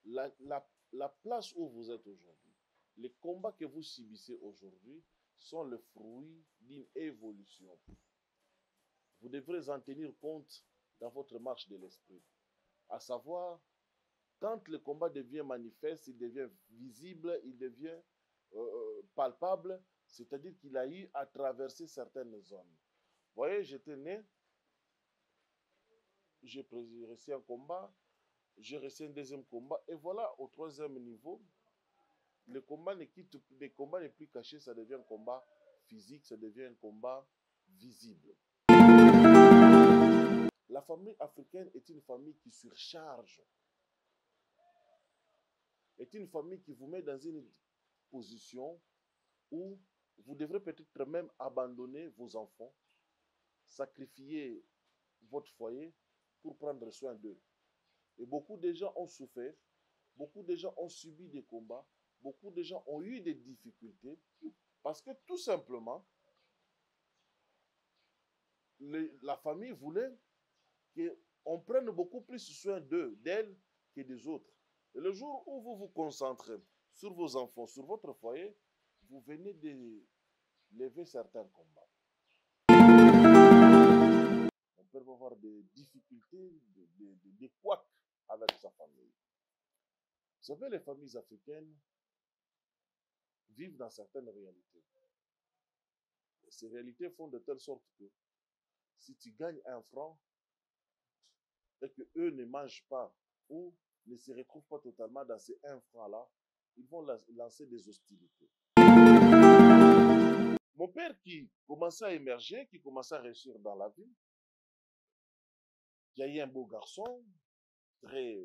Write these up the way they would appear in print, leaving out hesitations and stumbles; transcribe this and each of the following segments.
la place où vous êtes aujourd'hui, les combats que vous subissez aujourd'hui sont le fruit d'une évolution. Vous devrez en tenir compte dans votre marche de l'esprit. À savoir, quand le combat devient manifeste, il devient visible, il devient palpable, c'est-à-dire qu'il a eu à traverser certaines zones. Vous voyez, j'étais né, j'ai réussi un combat, j'ai réussi un deuxième combat, et voilà, au troisième niveau, le combat n'est plus caché, ça devient un combat physique, ça devient un combat visible. La famille africaine est une famille qui surcharge, est une famille qui vous met dans une position où vous devrez peut-être même abandonner vos enfants, sacrifier votre foyer pour prendre soin d'eux. Et beaucoup de gens ont souffert, beaucoup de gens ont subi des combats, beaucoup de gens ont eu des difficultés parce que tout simplement, la famille voulait qu'on prenne beaucoup plus soin d'elle que des autres. Et le jour où vous vous concentrez sur vos enfants, sur votre foyer, vous venez de lever certains combats. On peut avoir des difficultés, des couacs avec sa famille. Vous savez, les familles africaines vivent dans certaines réalités. Et ces réalités font de telle sorte que si tu gagnes 1 franc et qu'eux ne mangent pas ou ne se retrouvent pas totalement dans ces 1 franc-là, ils vont lancer des hostilités. Mon père qui commençait à émerger, qui commençait à réussir dans la vie, qui a eu un beau garçon, très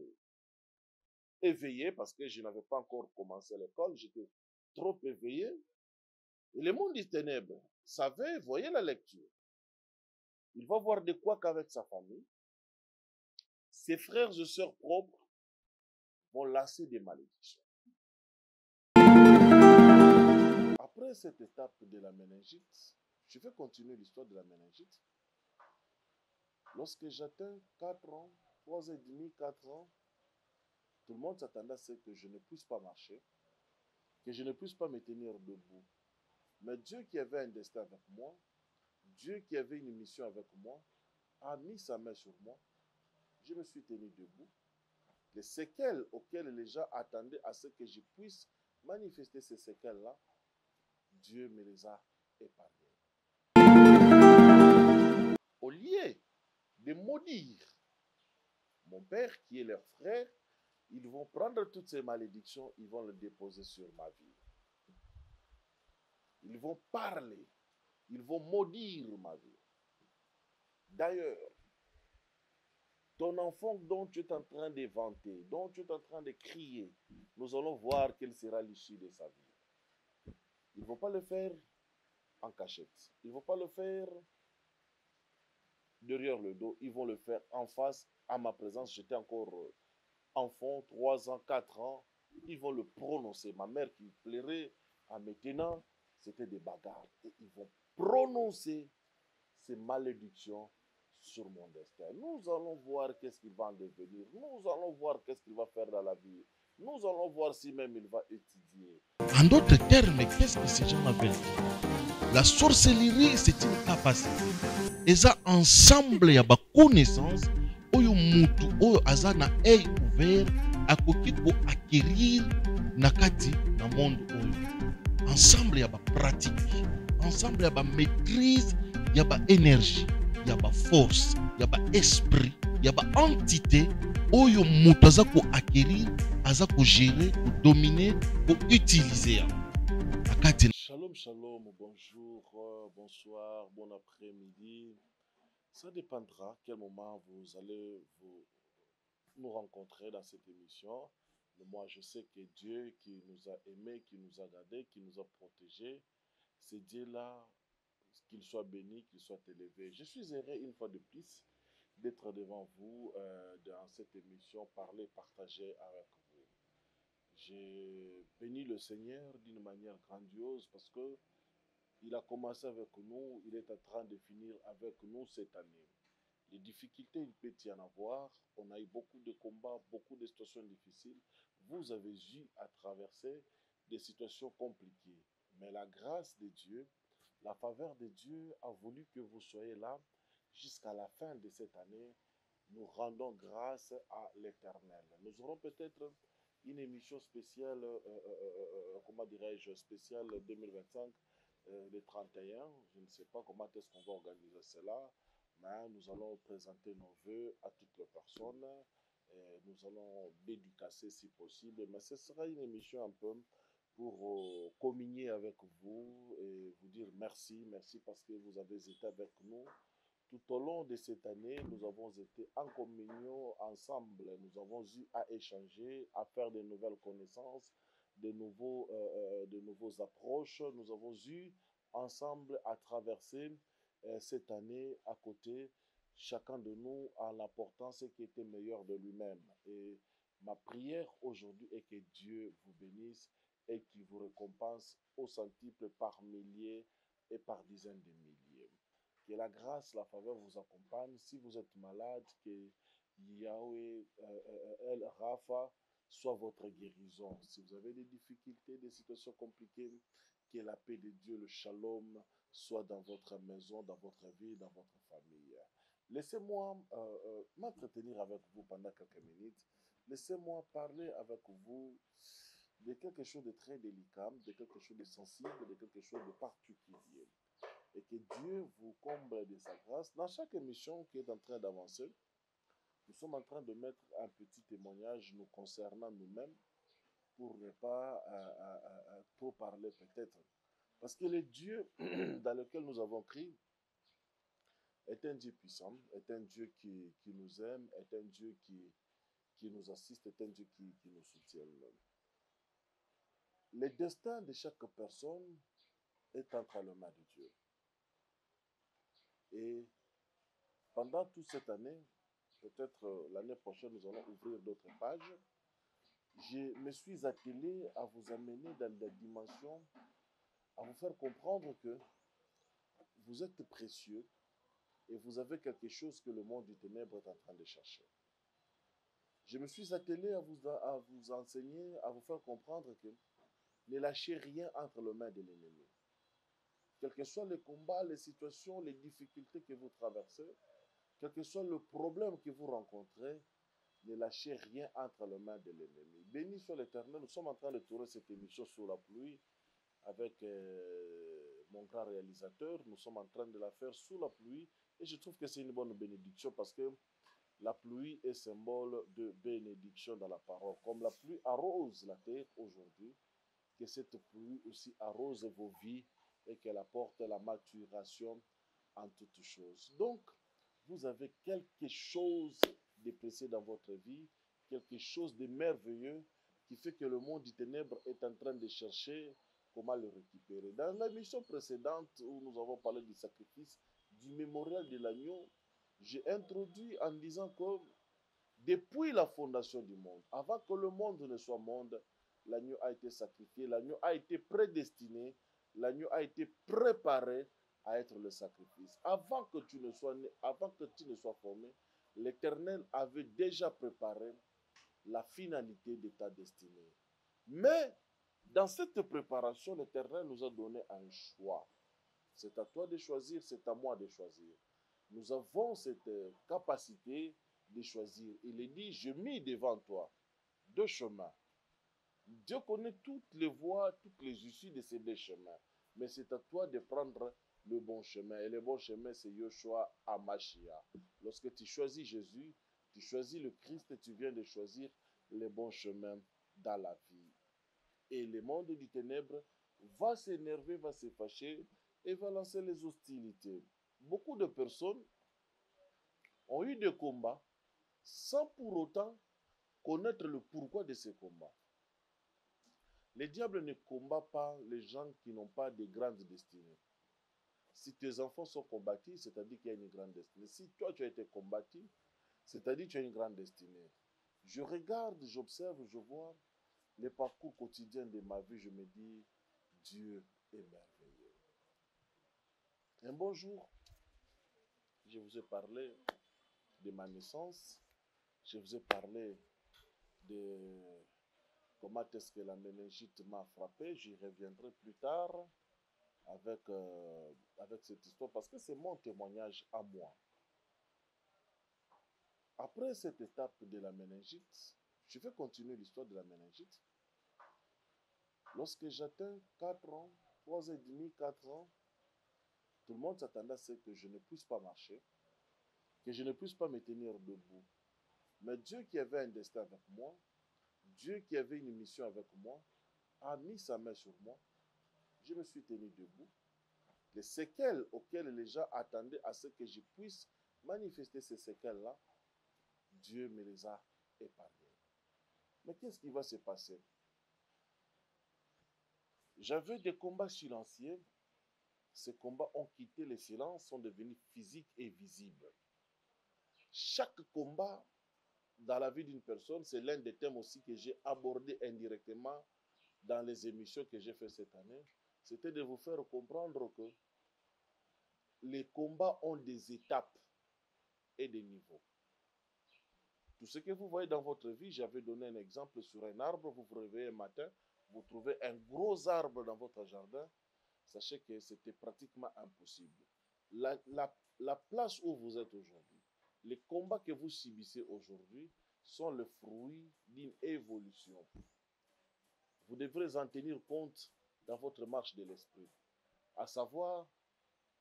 éveillé, parce que je n'avais pas encore commencé l'école, j'étais trop éveillé. Et le monde des ténèbres savait, voyait la lecture. Il va voir de quoi qu'avec sa famille. Ses frères et sœurs propres vont lasser des malédictions. Après cette étape de la méningite, je vais continuer l'histoire de la méningite. Lorsque j'atteins 4 ans, 3 ans et demi, 4 ans, tout le monde s'attendait à ce que je ne puisse pas marcher, que je ne puisse pas me tenir debout. Mais Dieu qui avait un destin avec moi, Dieu qui avait une mission avec moi, a mis sa main sur moi. Je me suis tenu debout. Les séquelles auxquelles les gens attendaient à ce que je puisse manifester ces séquelles-là, Dieu me les a épargnées. Au lieu de maudire mon père qui est leur frère, ils vont prendre toutes ces malédictions, ils vont les déposer sur ma vie. Ils vont parler, ils vont maudire ma vie. D'ailleurs, ton enfant dont tu es en train de vanter, dont tu es en train de crier, nous allons voir quelle sera l'issue de sa vie. Ils ne vont pas le faire en cachette. Ils ne vont pas le faire derrière le dos. Ils vont le faire en face, à ma présence. J'étais encore enfant, 3 ans, 4 ans. Ils vont le prononcer. Ma mère qui pleurait en me tenant, c'était des bagarres. Et ils vont prononcer ces malédictions sur mon destin. Nous allons voir qu'est-ce qu'il va en devenir. Nous allons voir qu'est-ce qu'il va faire dans la vie. Nous allons voir si même il va étudier. En d'autres termes, qu'est-ce que ces gens veulent dire? La sorcellerie, c'est une capacité. Et ça, ensemble, il y a une connaissance. Oyo mutu, oyo azana œil ouvert, akoki ko acquérir nakati na monde oyo. Ensemble, il y a une pratique. Ensemble, il y a une maîtrise, il y a une énergie, il y a une force, il y a un esprit, il y a une entité. Oyo mutu aza ko acquérir, aza ko gérer, ko dominer, ko utiliser. Shalom, shalom, bonjour, bonsoir, bon après-midi. Ça dépendra quel moment vous allez nous rencontrer dans cette émission. Mais moi, je sais que Dieu qui nous a aimés, qui nous a gardés, qui nous a protégés, c'est Dieu-là, qu'il soit béni, qu'il soit élevé. Je suis heureux une fois de plus d'être devant vous dans cette émission, parler, partager avec vous. J'ai béni le Seigneur d'une manière grandiose parce que il a commencé avec nous, il est en train de finir avec nous cette année. Les difficultés, il peut y en avoir. On a eu beaucoup de combats, beaucoup de situations difficiles, vous avez eu à traverser des situations compliquées. Mais la grâce de Dieu, la faveur de Dieu a voulu que vous soyez là jusqu'à la fin de cette année. Nous rendons grâce à l'Éternel. Nous aurons peut-être une émission spéciale, comment dirais-je, spéciale 2025, le 31. Je ne sais pas comment est-ce qu'on va organiser cela, mais nous allons présenter nos voeux à toutes les personnes. Et nous allons dédicacer si possible, mais ce sera une émission un peu pour communier avec vous et vous dire merci, merci parce que vous avez été avec nous. Tout au long de cette année, nous avons été en communion ensemble. Nous avons eu à échanger, à faire de nouvelles connaissances, de nouveaux approches. Nous avons eu ensemble à traverser cette année à côté, chacun de nous en apportant ce qui était meilleur de lui-même. Et ma prière aujourd'hui est que Dieu vous bénisse et qu'il vous récompense au centuple par milliers et par dizaines de milliers. Que la grâce, la faveur vous accompagne. Si vous êtes malade, que Yahweh, El Rafa, soit votre guérison. Si vous avez des difficultés, des situations compliquées, que la paix de Dieu, le shalom, soit dans votre maison, dans votre vie, dans votre famille. Laissez-moi m'entretenir avec vous pendant quelques minutes. Laissez-moi parler avec vous de quelque chose de très délicat, de quelque chose de sensible, de quelque chose de particulier. Et que Dieu vous comble de sa grâce. Dans chaque émission qui est en train d'avancer, nous sommes en train de mettre un petit témoignage nous concernant nous-mêmes pour ne pas trop parler peut-être. Parce que le Dieu dans lequel nous avons crié est un Dieu puissant, est un Dieu qui nous aime, est un Dieu qui nous assiste, est un Dieu qui nous soutient. Le destin de chaque personne est entre les mains de Dieu. Et pendant toute cette année, peut-être l'année prochaine, nous allons ouvrir d'autres pages. Je me suis attelé à vous amener dans la dimension, à vous faire comprendre que vous êtes précieux et vous avez quelque chose que le monde du ténèbre est en train de chercher. Je me suis attelé à vous enseigner, à vous faire comprendre que ne lâchez rien entre les mains de l'ennemi. Quels que soient les combats, les situations, les difficultés que vous traversez, quel que soit le problème que vous rencontrez, ne lâchez rien entre les mains de l'ennemi. Béni soit l'Éternel, nous sommes en train de tourner cette émission sous la pluie avec mon grand réalisateur. Nous sommes en train de la faire sous la pluie et je trouve que c'est une bonne bénédiction parce que la pluie est symbole de bénédiction dans la parole. Comme la pluie arrose la terre aujourd'hui, que cette pluie aussi arrose vos vies et qu'elle apporte la maturation en toutes choses. Donc, vous avez quelque chose de précieux dans votre vie, quelque chose de merveilleux qui fait que le monde du ténèbre est en train de chercher comment le récupérer. Dans la mission précédente où nous avons parlé du sacrifice, du mémorial de l'agneau, j'ai introduit en disant que depuis la fondation du monde, avant que le monde ne soit monde, l'agneau a été sacrifié, l'agneau a été prédestiné, l'agneau a été préparé à être le sacrifice. Avant que tu ne sois né, avant que tu ne sois formé, l'Éternel avait déjà préparé la finalité de ta destinée. Mais dans cette préparation, l'Éternel nous a donné un choix. C'est à toi de choisir, c'est à moi de choisir. Nous avons cette capacité de choisir. Il est dit, je mis devant toi deux chemins. Dieu connaît toutes les voies, toutes les issues de ces deux chemins. Mais c'est à toi de prendre le bon chemin. Et le bon chemin, c'est Yoshua Hamashiach. Lorsque tu choisis Jésus, tu choisis le Christ et tu viens de choisir le bon chemin dans la vie. Et le monde du ténèbre va s'énerver, va se fâcher et va lancer les hostilités. Beaucoup de personnes ont eu des combats sans pour autant connaître le pourquoi de ces combats. Le diable ne combat pas les gens qui n'ont pas de grandes destinées. Si tes enfants sont combattus, c'est-à-dire qu'il y a une grande destinée. Si toi tu as été combattu, c'est-à-dire que tu as une grande destinée. Je regarde, j'observe, je vois les parcours quotidiens de ma vie, je me dis, Dieu est merveilleux. Un bon jour, je vous ai parlé de ma naissance, je vous ai parlé de comment est-ce que la méningite m'a frappé, j'y reviendrai plus tard avec, avec cette histoire, parce que c'est mon témoignage à moi. Après cette étape de la méningite, je vais continuer l'histoire de la méningite. Lorsque j'atteins 4 ans, 3 ans et demi, 4 ans, tout le monde s'attendait à ce que je ne puisse pas marcher, que je ne puisse pas me tenir debout. Mais Dieu qui avait un destin avec moi, Dieu qui avait une mission avec moi, a mis sa main sur moi. Je me suis tenu debout. Les séquelles auxquelles les gens attendaient à ce que je puisse manifester ces séquelles-là, Dieu me les a épargnées. Mais qu'est-ce qui va se passer? J'avais des combats silencieux. Ces combats ont quitté le silence, sont devenus physiques et visibles. Chaque combat dans la vie d'une personne, c'est l'un des thèmes aussi que j'ai abordé indirectement dans les émissions que j'ai faites cette année. C'était de vous faire comprendre que les combats ont des étapes et des niveaux. Tout ce que vous voyez dans votre vie, j'avais donné un exemple sur un arbre, vous vous réveillez un matin, vous trouvez un gros arbre dans votre jardin, sachez que c'était pratiquement impossible. La place où vous êtes aujourd'hui, les combats que vous subissez aujourd'hui sont le fruit d'une évolution. Vous devrez en tenir compte dans votre marche de l'esprit. À savoir,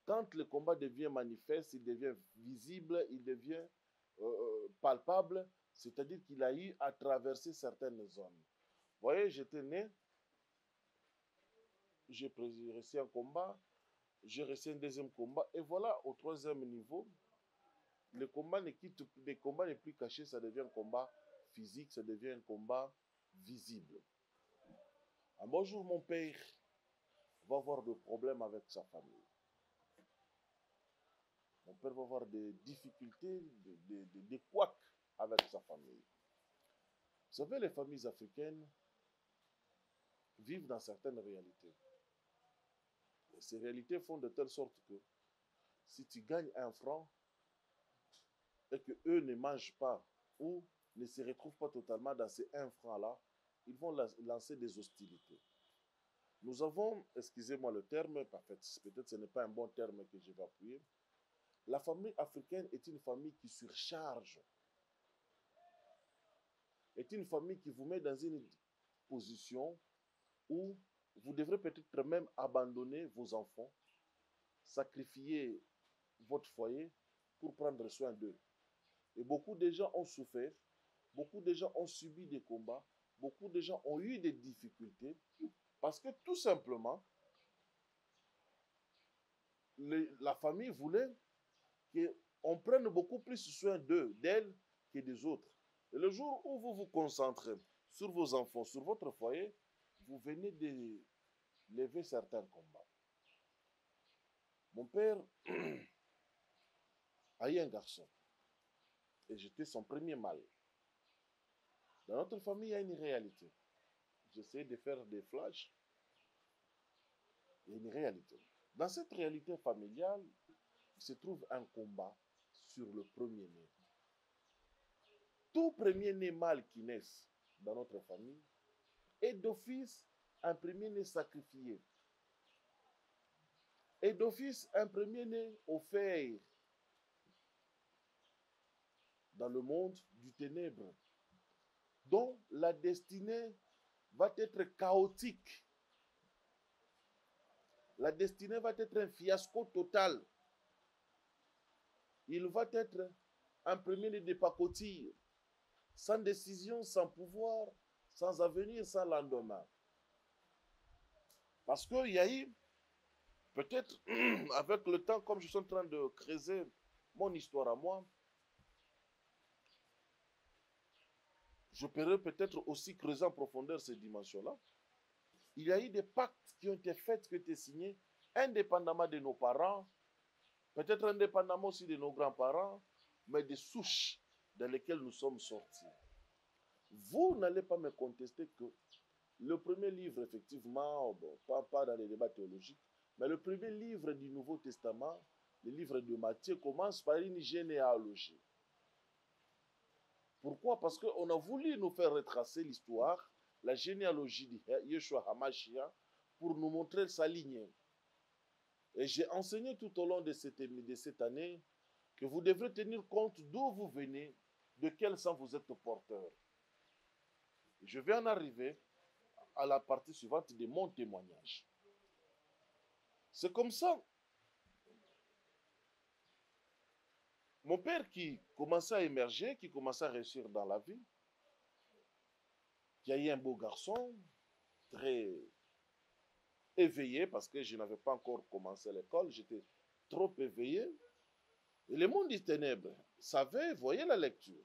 quand le combat devient manifeste, il devient visible, il devient palpable, c'est-à-dire qu'il a eu à traverser certaines zones. Vous voyez, j'étais né, j'ai réussi un combat, j'ai réussi un deuxième combat, et voilà, au troisième niveau, le combat n'est plus caché, ça devient un combat physique, ça devient un combat visible. Un bon jour, mon père va avoir des problèmes avec sa famille. Mon père va avoir des difficultés, des couacs avec sa famille. Vous savez, les familles africaines vivent dans certaines réalités. Et ces réalités font de telle sorte que si tu gagnes 1 franc et qu'eux ne mangent pas ou ne se retrouvent pas totalement dans ces 1 franc-là, ils vont lancer des hostilités. Nous avons, excusez-moi le terme, peut-être ce n'est pas un bon terme que je vais appuyer, la famille africaine est une famille qui surcharge, est une famille qui vous met dans une position où vous devrez peut-être même abandonner vos enfants, sacrifier votre foyer pour prendre soin d'eux. Et beaucoup de gens ont souffert, beaucoup de gens ont subi des combats, beaucoup de gens ont eu des difficultés parce que tout simplement, la famille voulait qu'on prenne beaucoup plus soin d'elle que des autres. Et le jour où vous vous concentrez sur vos enfants, sur votre foyer, vous venez de lever certains combats. Mon père a eu un garçon et j'étais son premier mâle. Dans notre famille, il y a une réalité. J'essaie de faire des flashs. Il y a une réalité. Dans cette réalité familiale, il se trouve un combat sur le premier-né. Tout premier-né mâle qui naît dans notre famille est d'office un premier-né sacrifié. Et d'office un premier-né offert dans le monde du ténèbre, dont la destinée va être chaotique. La destinée va être un fiasco total. Il va être un premier-né de pacotille, sans décision, sans pouvoir, sans avenir, sans lendemain. Parce qu'il y a eu, peut-être avec le temps, comme je suis en train de creuser mon histoire à moi, je pourrais peut-être aussi creuser en profondeur ces dimensions-là. Il y a eu des pactes qui ont été faits, qui ont été signés, indépendamment de nos parents, peut-être indépendamment aussi de nos grands-parents, mais des souches dans lesquelles nous sommes sortis. Vous n'allez pas me contester que le premier livre, effectivement, bon, pas dans les débats théologiques, mais le premier livre du Nouveau Testament, le livre de Matthieu, commence par une généalogie. Pourquoi? Parce qu'on a voulu nous faire retracer l'histoire la généalogie de Yeshua HaMashiach pour nous montrer sa lignée. Et j'ai enseigné tout au long de cette année que vous devrez tenir compte d'où vous venez, de quel sang vous êtes porteur. Je vais en arriver à la partie suivante de mon témoignage. C'est comme ça. Mon père qui commençait à émerger, qui commençait à réussir dans la vie, qui a eu un beau garçon, très éveillé, parce que je n'avais pas encore commencé l'école, j'étais trop éveillé. Et le monde des ténèbres savait, voyait la lecture.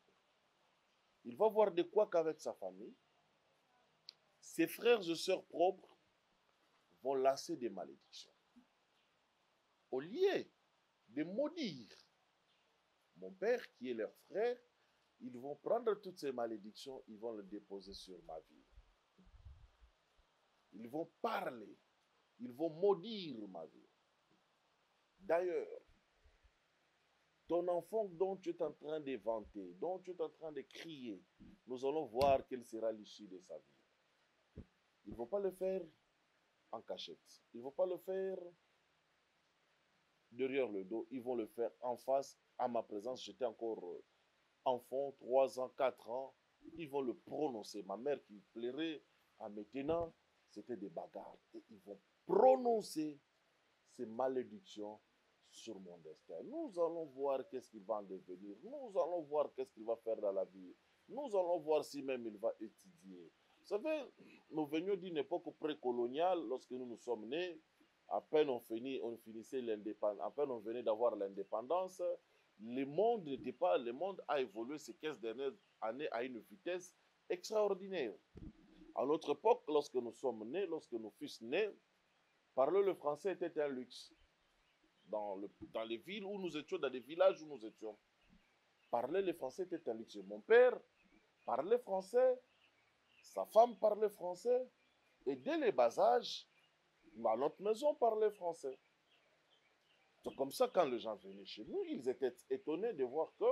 Il va voir de quoi qu'avec sa famille, ses frères et sœurs propres vont lancer des malédictions. Au lieu de maudire mon père, qui est leur frère, ils vont prendre toutes ces malédictions, ils vont les déposer sur ma vie. Ils vont parler, ils vont maudire ma vie. D'ailleurs, ton enfant dont tu es en train de vanter, dont tu es en train de crier, nous allons voir quelle sera l'issue de sa vie. Ils ne vont pas le faire en cachette. Ils ne vont pas le faire derrière le dos. Ils vont le faire en face, à ma présence. J'étais encore enfant, 3 ans, 4 ans. Ils vont le prononcer. Ma mère qui pleurait en me tenant, c'était des bagarres. Et ils vont prononcer ces malédictions sur mon destin. Nous allons voir qu'est-ce qu'il va en devenir. Nous allons voir qu'est-ce qu'il va faire dans la vie. Nous allons voir si même il va étudier. Vous savez, nous venions d'une époque précoloniale, lorsque nous nous sommes nés. À peine on finissait l'indépendance, à peine on venait d'avoir l'indépendance. Le monde n'était pas, le monde a évolué ces 15 dernières années à une vitesse extraordinaire. À notre époque, lorsque nous sommes nés, lorsque nos fils nés, parler le français était un luxe. Dans les villes où nous étions, dans les villages où nous étions, parler le français était un luxe. Mon père parlait français, sa femme parlait français, et dès le bas âge, à notre maison, on parlait français. C'est comme ça, quand les gens venaient chez nous, ils étaient étonnés de voir que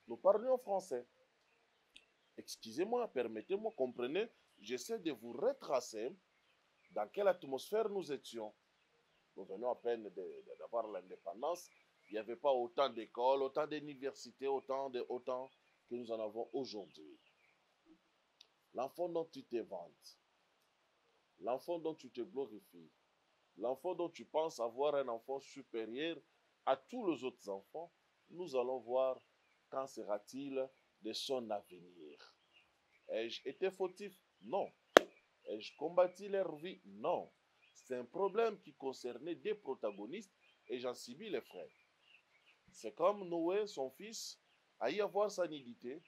nous parlions français. Excusez-moi, permettez-moi, comprenez, j'essaie de vous retracer dans quelle atmosphère nous étions. Nous venions à peine d'avoir l'indépendance. Il n'y avait pas autant d'écoles, autant d'universités, autant que nous en avons aujourd'hui. L'enfant dont tu te vantes, l'enfant dont tu te glorifies, l'enfant dont tu penses avoir un enfant supérieur à tous les autres enfants, nous allons voir quand sera-t-il de son avenir. Ai-je été fautif? Non. Ai-je combattu leur vie? Non. C'est un problème qui concernait des protagonistes et j'en subis les frais. C'est comme Noé, son fils, a eu à voir sa nudité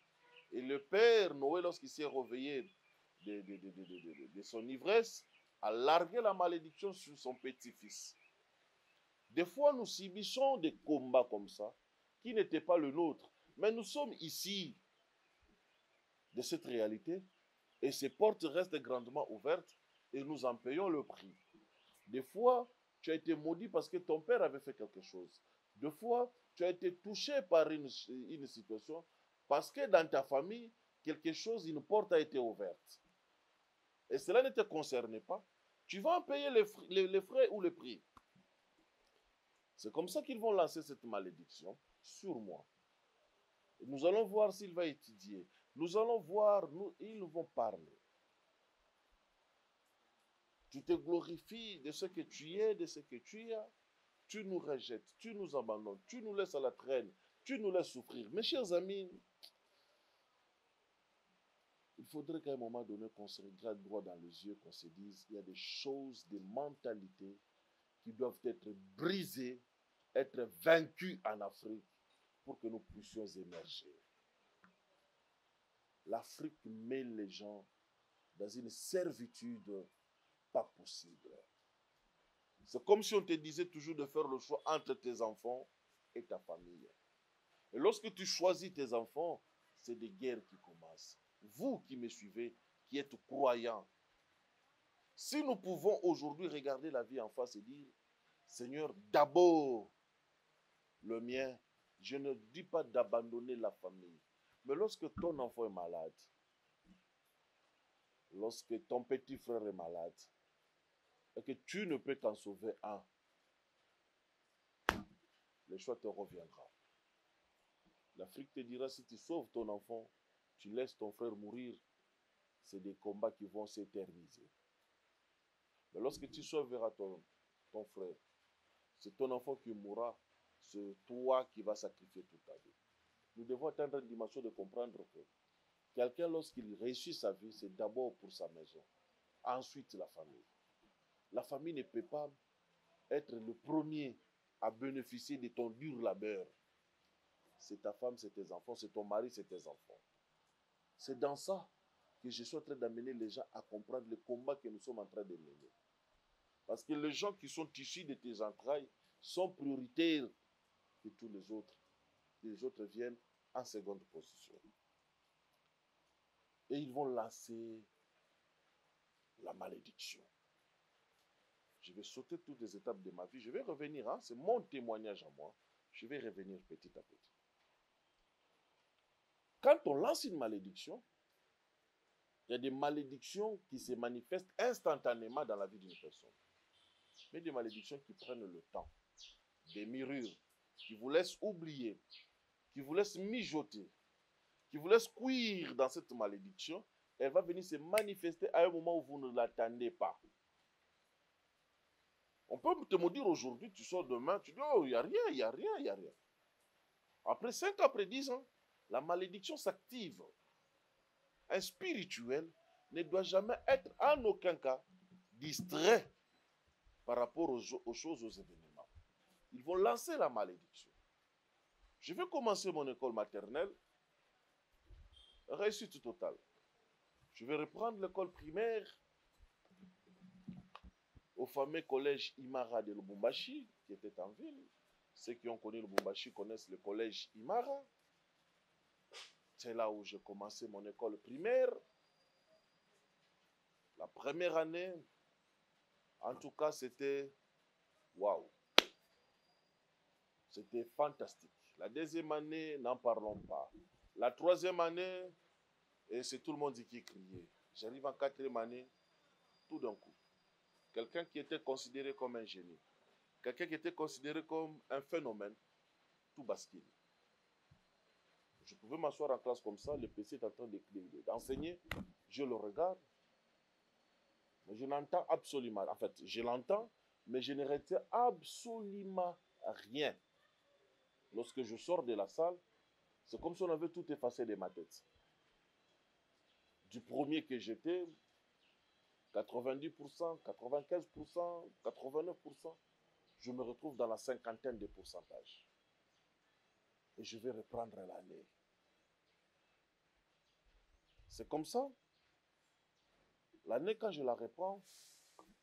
et le père Noé, lorsqu'il s'est réveillé de son ivresse, a largué la malédiction sur son petit-fils. Des fois, nous subissons des combats comme ça qui n'étaient pas le nôtre, mais nous sommes ici de cette réalité et ces portes restent grandement ouvertes et nous en payons le prix. Des fois, tu as été maudit parce que ton père avait fait quelque chose. Des fois, tu as été touché par une situation parce que dans ta famille, quelque chose, une porte a été ouverte. Et cela ne te concerne pas. Tu vas en payer les frais ou le prix. C'est comme ça qu'ils vont lancer cette malédiction sur moi. Et nous allons voir s'il va étudier. Nous allons voir, ils vont parler. Tu te glorifies de ce que tu es, de ce que tu as. Tu nous rejettes, tu nous abandonnes, tu nous laisses à la traîne, tu nous laisses souffrir. Mes chers amis, il faudrait qu'à un moment donné, qu'on se regarde droit dans les yeux, qu'on se dise, il y a des choses, des mentalités qui doivent être brisées, être vaincues en Afrique pour que nous puissions émerger. L'Afrique met les gens dans une servitude pas possible. C'est comme si on te disait toujours de faire le choix entre tes enfants et ta famille. Et lorsque tu choisis tes enfants, c'est des guerres qui commencent. Vous qui me suivez, qui êtes croyants, si nous pouvons aujourd'hui regarder la vie en face et dire, Seigneur, d'abord le mien, je ne dis pas d'abandonner la famille, mais lorsque ton enfant est malade, lorsque ton petit frère est malade et que tu ne peux qu'en sauver un, le choix te reviendra. L'Afrique te dira, si tu sauves ton enfant, tu laisses ton frère mourir, c'est des combats qui vont s'éterniser. Mais lorsque tu sauveras ton frère, c'est ton enfant qui mourra, c'est toi qui vas sacrifier toute ta vie. Nous devons atteindre une dimension de comprendre que quelqu'un, lorsqu'il réussit sa vie, c'est d'abord pour sa maison, ensuite la famille. La famille ne peut pas être le premier à bénéficier de ton dur labeur. C'est ta femme, c'est tes enfants, c'est ton mari, c'est tes enfants. C'est dans ça que je suis en train d'amener les gens à comprendre le combat que nous sommes en train de mener. Parce que les gens qui sont issus de tes entrailles sont prioritaires que tous les autres. Les autres viennent en seconde position. Et ils vont lancer la malédiction. Je vais sauter toutes les étapes de ma vie. Je vais revenir, hein, c'est mon témoignage à moi. Je vais revenir petit à petit. Quand on lance une malédiction, il y a des malédictions qui se manifestent instantanément dans la vie d'une personne. Mais des malédictions qui prennent le temps, des murures, qui vous laissent oublier, qui vous laissent mijoter, qui vous laissent cuire dans cette malédiction, elle va venir se manifester à un moment où vous ne l'attendez pas. On peut te maudire aujourd'hui, tu sors demain, tu dis, oh, il n'y a rien, il n'y a rien, il n'y a rien. Après 5 ans, après 10 ans, la malédiction s'active. Un spirituel ne doit jamais être en aucun cas distrait par rapport aux choses, aux événements. Ils vont lancer la malédiction. Je vais commencer mon école maternelle, réussite totale. Je vais reprendre l'école primaire au fameux collège Imara de Lubumbashi, qui était en ville. Ceux qui ont connu Lubumbashi connaissent le collège Imara. C'est là où j'ai commencé mon école primaire. La première année, en tout cas, c'était waouh. C'était fantastique. La deuxième année, n'en parlons pas. La troisième année, et c'est tout le monde qui criait. J'arrive en quatrième année, tout d'un coup. Quelqu'un qui était considéré comme un génie, quelqu'un qui était considéré comme un phénomène, tout bascule. Je pouvais m'asseoir en classe comme ça, le PC est en train d'enseigner, je le regarde, mais je n'entends absolument, en fait, je l'entends, mais je ne retiens absolument rien. Lorsque je sors de la salle, c'est comme si on avait tout effacé de ma tête. Du premier que j'étais, 90%, 95%, 89%, je me retrouve dans la cinquantaine de pourcentages. Et je vais reprendre l'année. C'est comme ça. L'année, quand je la reprends,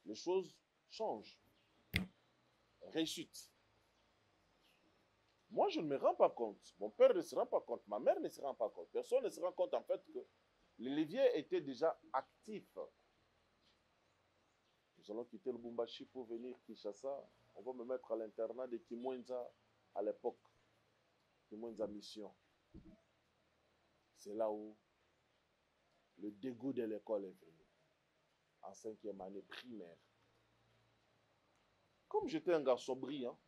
les choses changent. Réussite. Moi, je ne me rends pas compte. Mon père ne se rend pas compte. Ma mère ne se rend pas compte. Personne ne se rend compte, en fait, que le levier était déjà actif. Nous allons quitter le Lubumbashi pour venir à Kinshasa. On va me mettre à l'internat de Kimwenza à l'époque. Kimwenza Mission. C'est là où le dégoût de l'école est venu. En 5e année primaire. Comme j'étais un garçon brillant,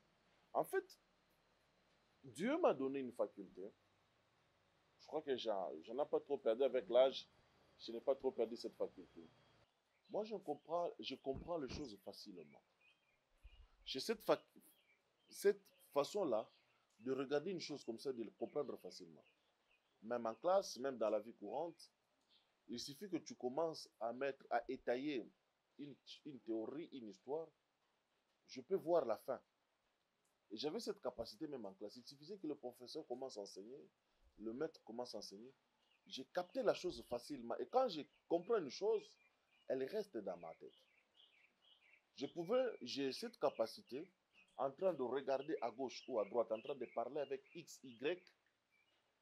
en fait, Dieu m'a donné une faculté. Je crois que j'en ai pas trop perdu avec l'âge. Je n'ai pas trop perdu cette faculté. Moi, je comprends les choses facilement. J'ai cette façon-là de regarder une chose comme ça, de le comprendre facilement. Même en classe, même dans la vie courante, il suffit que tu commences à étayer une théorie, une histoire. Je peux voir la fin. Et j'avais cette capacité même en classe. Il suffisait que le professeur commence à enseigner, le maître commence à enseigner. J'ai capté la chose facilement. Et quand je comprends une chose, elle reste dans ma tête. J'ai cette capacité, en train de regarder à gauche ou à droite, en train de parler avec X, Y,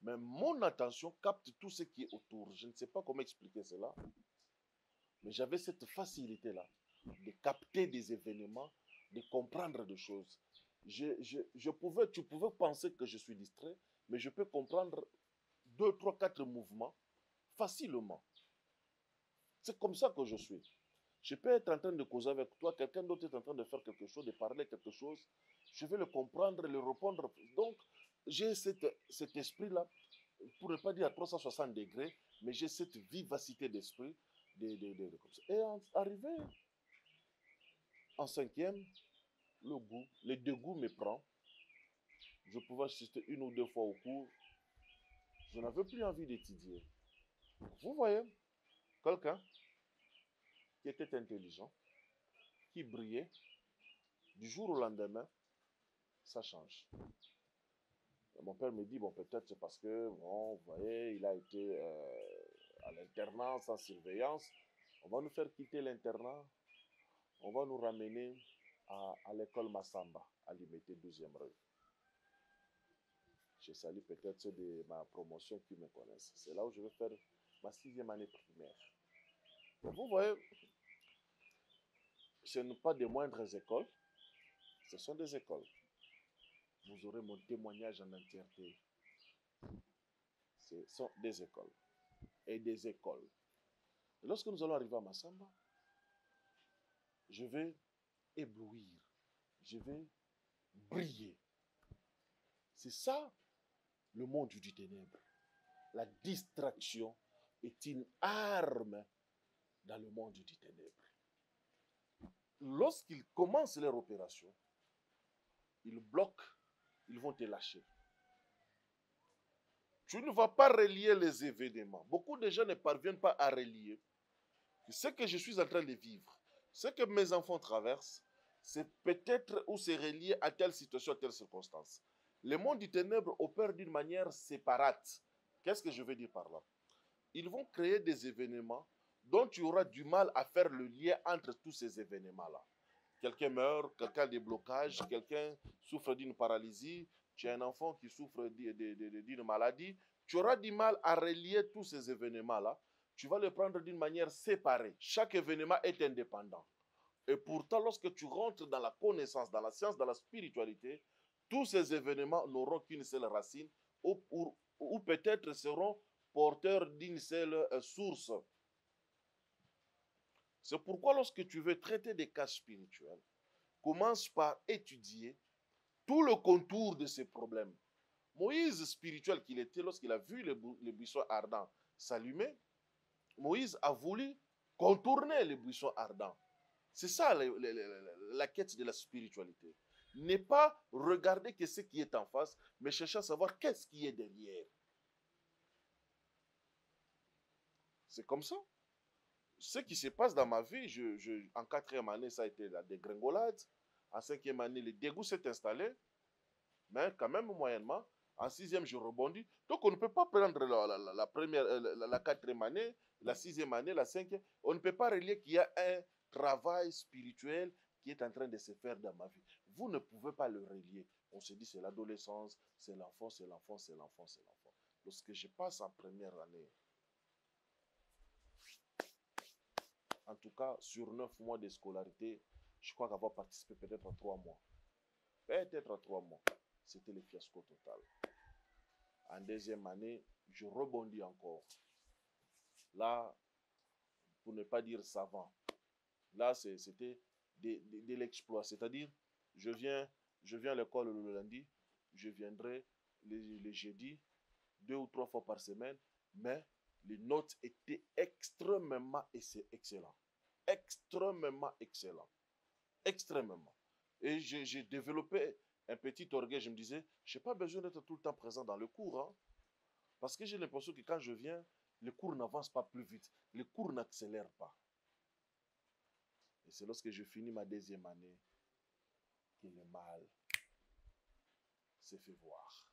mais mon attention capte tout ce qui est autour. Je ne sais pas comment expliquer cela, mais j'avais cette facilité-là de capter des événements, de comprendre des choses. Tu pouvais penser que je suis distrait, mais je peux comprendre 2, 3, 4 mouvements facilement. C'est comme ça que je suis. Je peux être en train de causer avec toi, quelqu'un d'autre est en train de faire quelque chose, de parler quelque chose. Je vais le comprendre, le répondre. Donc, j'ai cet esprit-là, pour ne pas dire à 360 degrés, mais j'ai cette vivacité d'esprit. Comme ça. Et arrivé en cinquième, les dégoûts me prend. Je pouvais assister une ou deux fois au cours. Je n'avais plus envie d'étudier. Vous voyez, quelqu'un qui était intelligent, qui brillait, du jour au lendemain, ça change. Et mon père me dit, bon, peut-être c'est parce que, bon, vous voyez, il a été à l'internat sans surveillance. On va nous faire quitter l'internat. On va nous ramener à l'école Massamba, à Limité 12e rue. Je salue peut-être ceux de ma promotion qui me connaissent. C'est là où je vais faire ma 6e année primaire. Vous voyez, ce ne sont pas des moindres écoles, ce sont des écoles. Vous aurez mon témoignage en entièreté. Ce sont des écoles. Et des écoles. Et lorsque nous allons arriver à Massamba, je vais éblouir. Je vais briller. C'est ça, le monde du ténèbre. La distraction est une arme dans le monde du ténèbre. Lorsqu'ils commencent leur opération, ils bloquent, ils vont te lâcher. Tu ne vas pas relier les événements. Beaucoup de gens ne parviennent pas à relier. Ce que je suis en train de vivre, ce que mes enfants traversent, c'est peut-être ou c'est relié à telle situation, à telle circonstance. Le monde du ténèbre opère d'une manière séparate. Qu'est-ce que je veux dire par là? Ils vont créer des événements dont tu auras du mal à faire le lien entre tous ces événements-là. Quelqu'un meurt, quelqu'un a des blocages, quelqu'un souffre d'une paralysie, tu as un enfant qui souffre d'une maladie, tu auras du mal à relier tous ces événements-là. Tu vas les prendre d'une manière séparée. Chaque événement est indépendant. Et pourtant, lorsque tu rentres dans la connaissance, dans la science, dans la spiritualité, tous ces événements n'auront qu'une seule racine ou peut-être seront porteurs d'une seule source. C'est pourquoi lorsque tu veux traiter des cas spirituels, commence par étudier tout le contour de ces problèmes. Moïse, spirituel qu'il était, lorsqu'il a vu les buissons ardents s'allumer, Moïse a voulu contourner les buissons ardents. C'est ça la quête de la spiritualité. Ne pas regarder que ce qui est en face, mais chercher à savoir qu'est-ce qui est derrière. C'est comme ça. Ce qui se passe dans ma vie, en 4e année, ça a été la dégringolade. En 5e année, le dégoût s'est installé, mais quand même moyennement. En 6e, je rebondis. Donc, on ne peut pas prendre la 4e année, la 6e année, la 5e. On ne peut pas relier qu'il y a un travail spirituel qui est en train de se faire dans ma vie. Vous ne pouvez pas le relier. On se dit c'est l'adolescence, c'est l'enfant, c'est l'enfant, c'est l'enfant, c'est l'enfant. Lorsque je passe en première année, en tout cas, sur 9 mois de scolarité, je crois qu'avoir participé peut-être en 3 mois. Peut-être en 3 mois. C'était le fiasco total. En 2e année, je rebondis encore. Là, pour ne pas dire savant, là, c'était de l'exploit. C'est-à-dire, je viens à l'école le lundi, je viendrai les jeudis, 2 ou 3 fois par semaine, mais les notes étaient extrêmement excellentes. Extrêmement excellent. Extrêmement. Et j'ai développé un petit orgueil. Je me disais, je n'ai pas besoin d'être tout le temps présent dans le cours. Hein, parce que j'ai l'impression que quand je viens, le cours n'avance pas plus vite. Le cours n'accélère pas. Et c'est lorsque je finis ma 2e année que le mal s'est fait voir.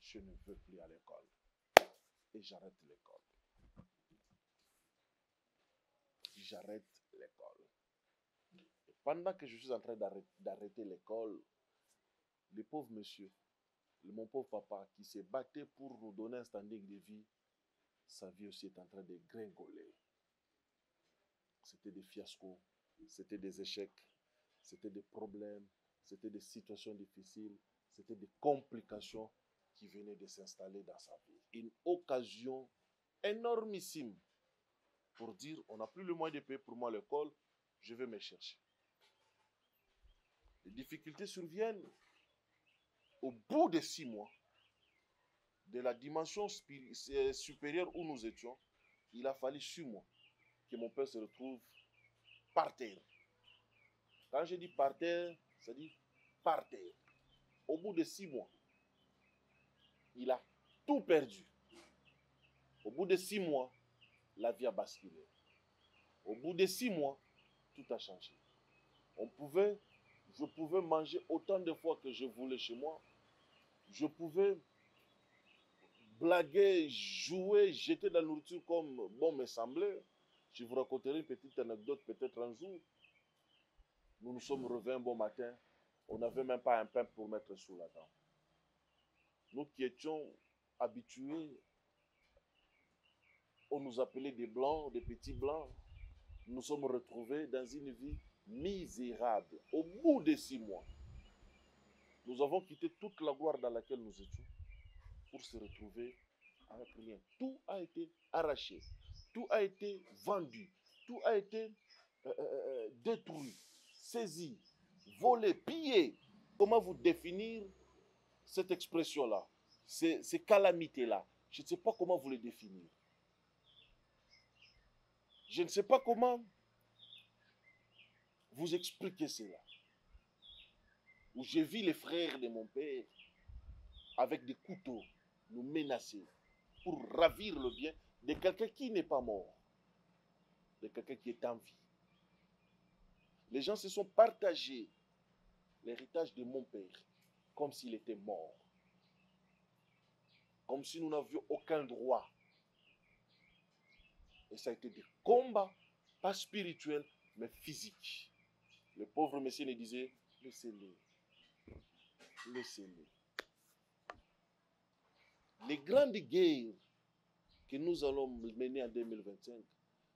Je ne veux plus à l'école. Et j'arrête l'école. J'arrête l'école. Et pendant que je suis en train d'arrêter l'école, le pauvre monsieur, mon pauvre papa qui s'est battu pour nous donner un standing de vie, sa vie aussi est en train de gringoler. C'était des fiascos, c'était des échecs, c'était des problèmes, c'était des situations difficiles, c'était des complications qui venaient de s'installer dans sa vie. Une occasion énormissime pour dire, on n'a plus le moyen de payer pour moi l'école, je vais me chercher. Les difficultés surviennent au bout de 6 mois. De la dimension supérieure où nous étions, il a fallu 6 mois que mon père se retrouve par terre. Quand je dis par terre, ça dit par terre. Au bout de 6 mois, il a tout perdu. Au bout de 6 mois, la vie a basculé. Au bout de 6 mois, tout a changé. Je pouvais manger autant de fois que je voulais chez moi. Je pouvais blaguer, jouer, jeter de la nourriture comme bon me semblait. Je vous raconterai une petite anecdote peut-être un jour. Nous nous sommes revenus un bon matin. On n'avait même pas un pain pour mettre sous la dent. Nous qui étions habitués, on nous appelait des blancs, des petits blancs. Nous nous sommes retrouvés dans une vie misérable. Au bout de 6 mois, nous avons quitté toute la gloire dans laquelle nous étions pour se retrouver avec rien. Tout a été arraché, tout a été vendu, tout a été détruit, saisi, volé, pillé. Comment vous définir cette expression-là, ces calamités-là? Je ne sais pas comment vous les définir. Je ne sais pas comment vous expliquer cela. Où j'ai vu les frères de mon père avec des couteaux nous menacer pour ravir le bien de quelqu'un qui n'est pas mort, de quelqu'un qui est en vie. Les gens se sont partagés l'héritage de mon père comme s'il était mort, comme si nous n'avions aucun droit. Et ça a été des combats, pas spirituels, mais physiques. Le pauvre monsieur me disait, laissez-les, laissez-les. Les grandes guerres que nous allons mener en 2025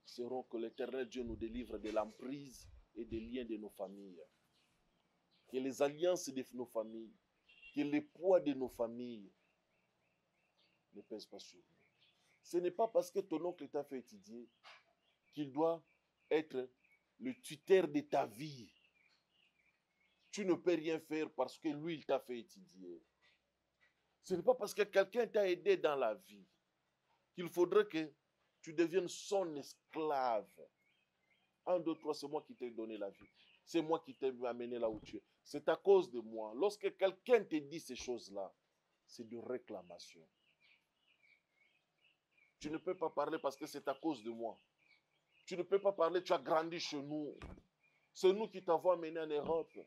seront que l'Éternel Dieu nous délivre de l'emprise et des liens de nos familles. Que les alliances de nos familles, que le poids de nos familles ne pèsent pas sur nous. Ce n'est pas parce que ton oncle t'a fait étudier qu'il doit être le tuteur de ta vie. Tu ne peux rien faire parce que lui, il t'a fait étudier. Ce n'est pas parce que quelqu'un t'a aidé dans la vie qu'il faudrait que tu deviennes son esclave. 1, 2, 3, c'est moi qui t'ai donné la vie. C'est moi qui t'ai amené là où tu es. C'est à cause de moi. Lorsque quelqu'un te dit ces choses-là, c'est de réclamation. Tu ne peux pas parler parce que c'est à cause de moi. Tu ne peux pas parler, tu as grandi chez nous. C'est nous qui t'avons amené en Europe.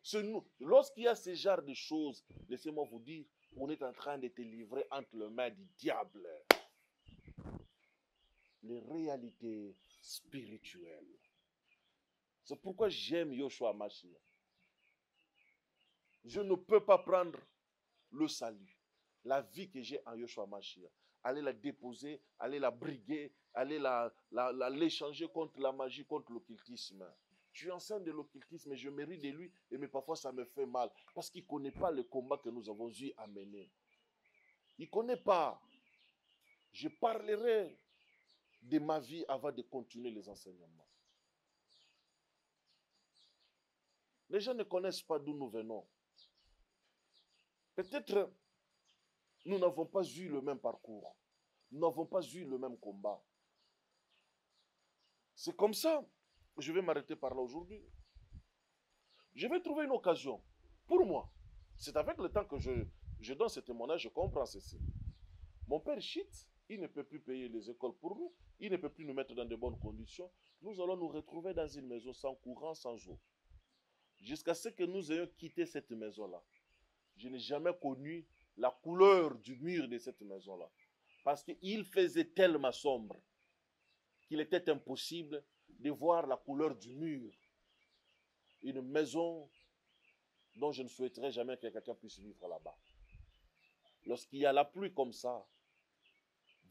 C'est nous. Lorsqu'il y a ce genre de choses, laissez-moi vous dire, on est en train de te livrer entre les mains du diable. Les réalités spirituelles. C'est pourquoi j'aime Yoshua Mashiach. Je ne peux pas prendre le salut, la vie que j'ai en Yoshua Mashiach, aller la déposer, aller la briguer, aller l'échanger contre la magie, contre l'occultisme. Je suis enceinte de l'occultisme et je me ris de lui, mais parfois ça me fait mal, parce qu'il ne connaît pas le combat que nous avons eu à mener. Il ne connaît pas. Je parlerai de ma vie avant de continuer les enseignements. Les gens ne connaissent pas d'où nous venons. Peut-être nous n'avons pas eu le même parcours. Nous n'avons pas eu le même combat. C'est comme ça. Je vais m'arrêter par là aujourd'hui. Je vais trouver une occasion. Pour moi, c'est avec le temps que je donne ce témoignage, je comprends ceci. Mon père chite, il ne peut plus payer les écoles pour nous. Il ne peut plus nous mettre dans de bonnes conditions. Nous allons nous retrouver dans une maison sans courant, sans eau. Jusqu'à ce que nous ayons quitté cette maison-là. Je n'ai jamais connu la couleur du mur de cette maison-là. Parce qu'il faisait tellement sombre qu'il était impossible de voir la couleur du mur. Une maison dont je ne souhaiterais jamais que quelqu'un puisse vivre là-bas. Lorsqu'il y a la pluie comme ça,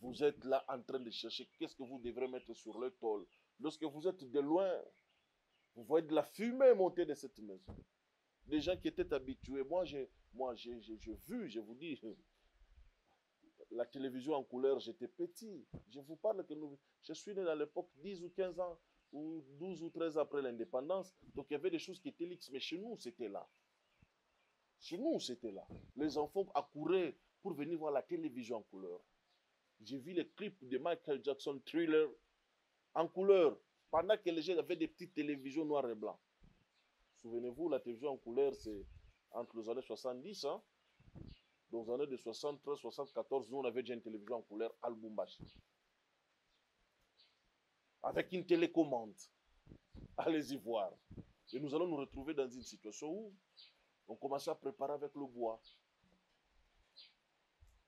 vous êtes là en train de chercher qu'est-ce que vous devrez mettre sur le tôle. Lorsque vous êtes de loin, vous voyez de la fumée monter de cette maison. Des gens qui étaient habitués. Moi, j'ai vu, je vous dis, la télévision en couleur, j'étais petit. Je vous parle que je suis né dans l'époque 10 ou 15 ans, ou 12 ou 13 après l'indépendance. Donc il y avait des choses qui étaient lixes, mais chez nous, c'était là. Chez nous, c'était là. Les enfants accouraient pour venir voir la télévision en couleur. J'ai vu les clips de Michael Jackson, Thriller, en couleur, pendant que les gens avaient des petites télévisions noires et blancs. Souvenez-vous, la télévision en couleur, c'est entre les années 70, hein. Dans les années de 73, 74, nous, on avait déjà une télévision en couleur à Lubumbashi. Avec une télécommande. Allez-y voir. Et nous allons nous retrouver dans une situation où on commençait à préparer avec le bois.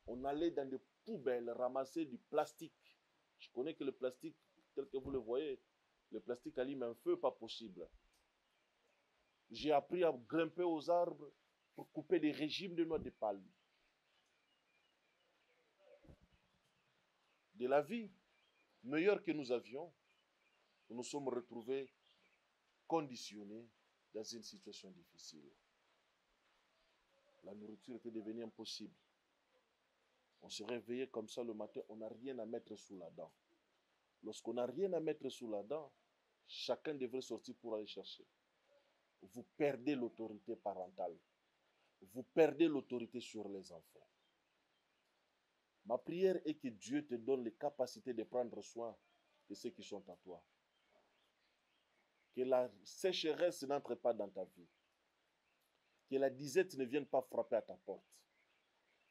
On allait dans des poubelles ramasser du plastique. Je connais que le plastique, tel que vous le voyez, le plastique allume un feu, pas possible. J'ai appris à grimper aux arbres pour couper des régimes de noix de palme. De la vie meilleure que nous avions, nous nous sommes retrouvés conditionnés dans une situation difficile. La nourriture était devenue impossible. On se réveillait comme ça le matin, on n'a rien à mettre sous la dent. Lorsqu'on n'a rien à mettre sous la dent, chacun devrait sortir pour aller chercher. Vous perdez l'autorité parentale. Vous perdez l'autorité sur les enfants. Ma prière est que Dieu te donne les capacités de prendre soin de ceux qui sont à toi. Que la sécheresse n'entre pas dans ta vie. Que la disette ne vienne pas frapper à ta porte.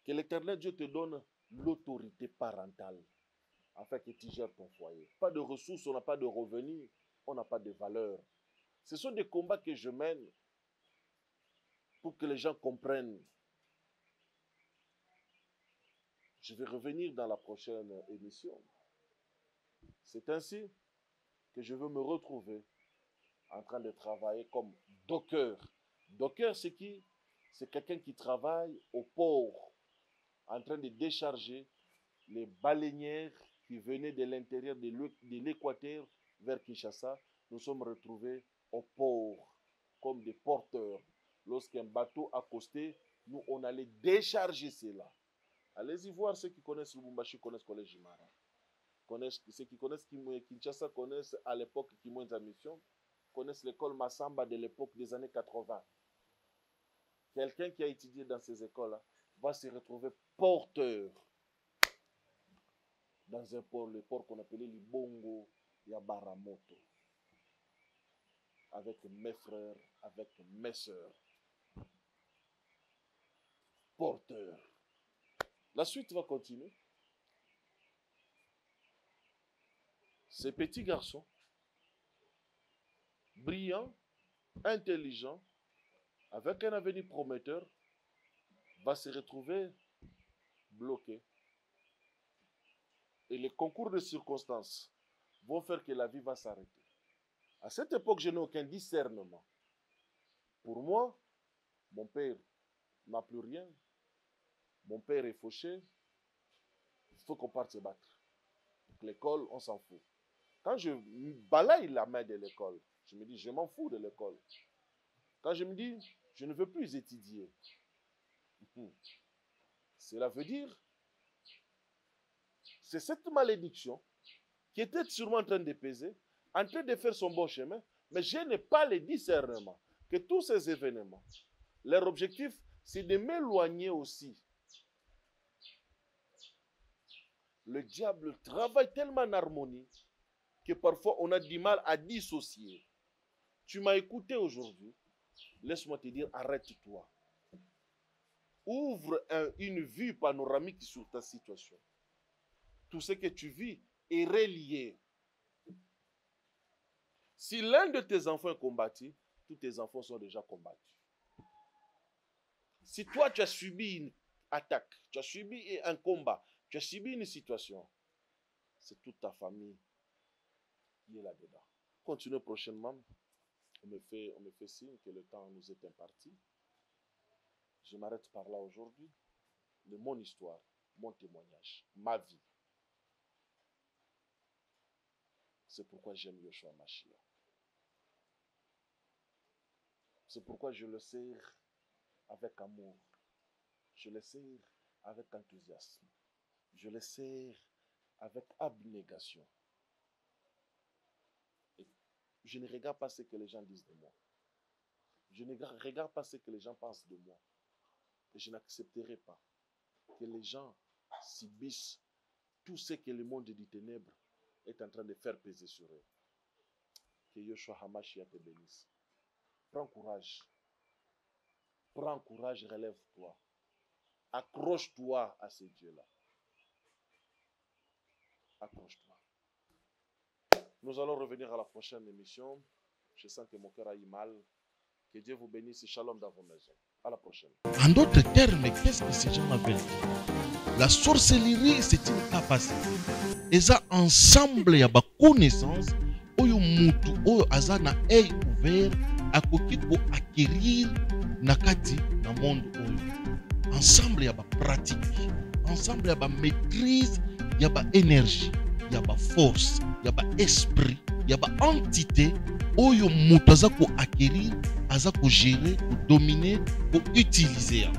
Que l'Éternel Dieu te donne l'autorité parentale afin que tu gères ton foyer. Pas de ressources, on n'a pas de revenus, on n'a pas de valeur. Ce sont des combats que je mène pour que les gens comprennent. Je vais revenir dans la prochaine émission. C'est ainsi que je veux me retrouver en train de travailler comme docker. Docker, c'est qui? C'est quelqu'un qui travaille au port, en train de décharger les baleinières qui venaient de l'intérieur de l'Équateur vers Kinshasa. Nous sommes retrouvés au port comme des porteurs. Lorsqu'un bateau accostait, nous, on allait décharger cela. Allez-y voir ceux qui connaissent Lubumbashi, connaissent Collège Jimara. Ceux qui connaissent Kinshasa connaissent à l'époque Kimwenza Mission, connaissent l'école Massamba de l'époque des années 80. Quelqu'un qui a étudié dans ces écoles-là va se retrouver porteur dans un port, le port qu'on appelait Libongo Yabaramoto, avec mes frères, avec mes sœurs. Porteur. La suite va continuer. Ces petits garçons, brillants, intelligents, avec un avenir prometteur, va se retrouver bloqués. Et les concours de circonstances vont faire que la vie va s'arrêter. À cette époque, je n'ai aucun discernement. Pour moi, mon père n'a plus rien. Mon père est fauché. Il faut qu'on parte se battre. Donc l'école, on s'en fout. Quand je balaye la main de l'école, je me dis, je m'en fous de l'école. Quand je me dis, je ne veux plus étudier, cela veut dire, c'est cette malédiction qui était sûrement en train de peser, en train de faire son bon chemin, mais je n'ai pas le discernement que tous ces événements, leur objectif, c'est de m'éloigner aussi. Le diable travaille tellement en harmonie que parfois on a du mal à dissocier. Tu m'as écouté aujourd'hui. Laisse-moi te dire, arrête-toi. Ouvre une vue panoramique sur ta situation. Tout ce que tu vis est relié. Si l'un de tes enfants est combattu, tous tes enfants sont déjà combattus. Si toi, tu as subi une attaque, tu as subi un combat, tu as subi une situation, c'est toute ta famille qui est là-dedans. Continuez prochainement. On me fait signe que le temps nous est imparti. Je m'arrête par là aujourd'hui. De mon histoire, mon témoignage, ma vie. C'est pourquoi j'aime Yoshua Mashiach. C'est pourquoi je le sers avec amour. Je le sers avec enthousiasme. Je les sers avec abnégation. Et je ne regarde pas ce que les gens disent de moi. Je ne regarde pas ce que les gens pensent de moi. Et je n'accepterai pas que les gens subissent tout ce que le monde des ténèbres est en train de faire peser sur eux. Que Yoshua Hamashia te bénisse. Prends courage. Prends courage, relève-toi. Accroche-toi à ce Dieu-là. Accroche-toi. Nous allons revenir à la prochaine émission. Je sens que mon cœur a eu mal. Que Dieu vous bénisse et shalom dans vos maisons. À la prochaine. En d'autres termes, qu'est-ce que ces gens veulent dire? La sorcellerie, c'est une capacité. Et ça, ensemble, il y a une connaissance. Oyo mutu, oyo aza na œil ouvert, akoki ko acquérir nakati na monde oyo. Ensemble, il y a une pratique. Ensemble, il y a une maîtrise, il y a une énergie, il y a une force, il y a un esprit, il y a une entité. Oyo mutu aza ko acquérir, aza ko gérer, ko dominer, ko utiliser.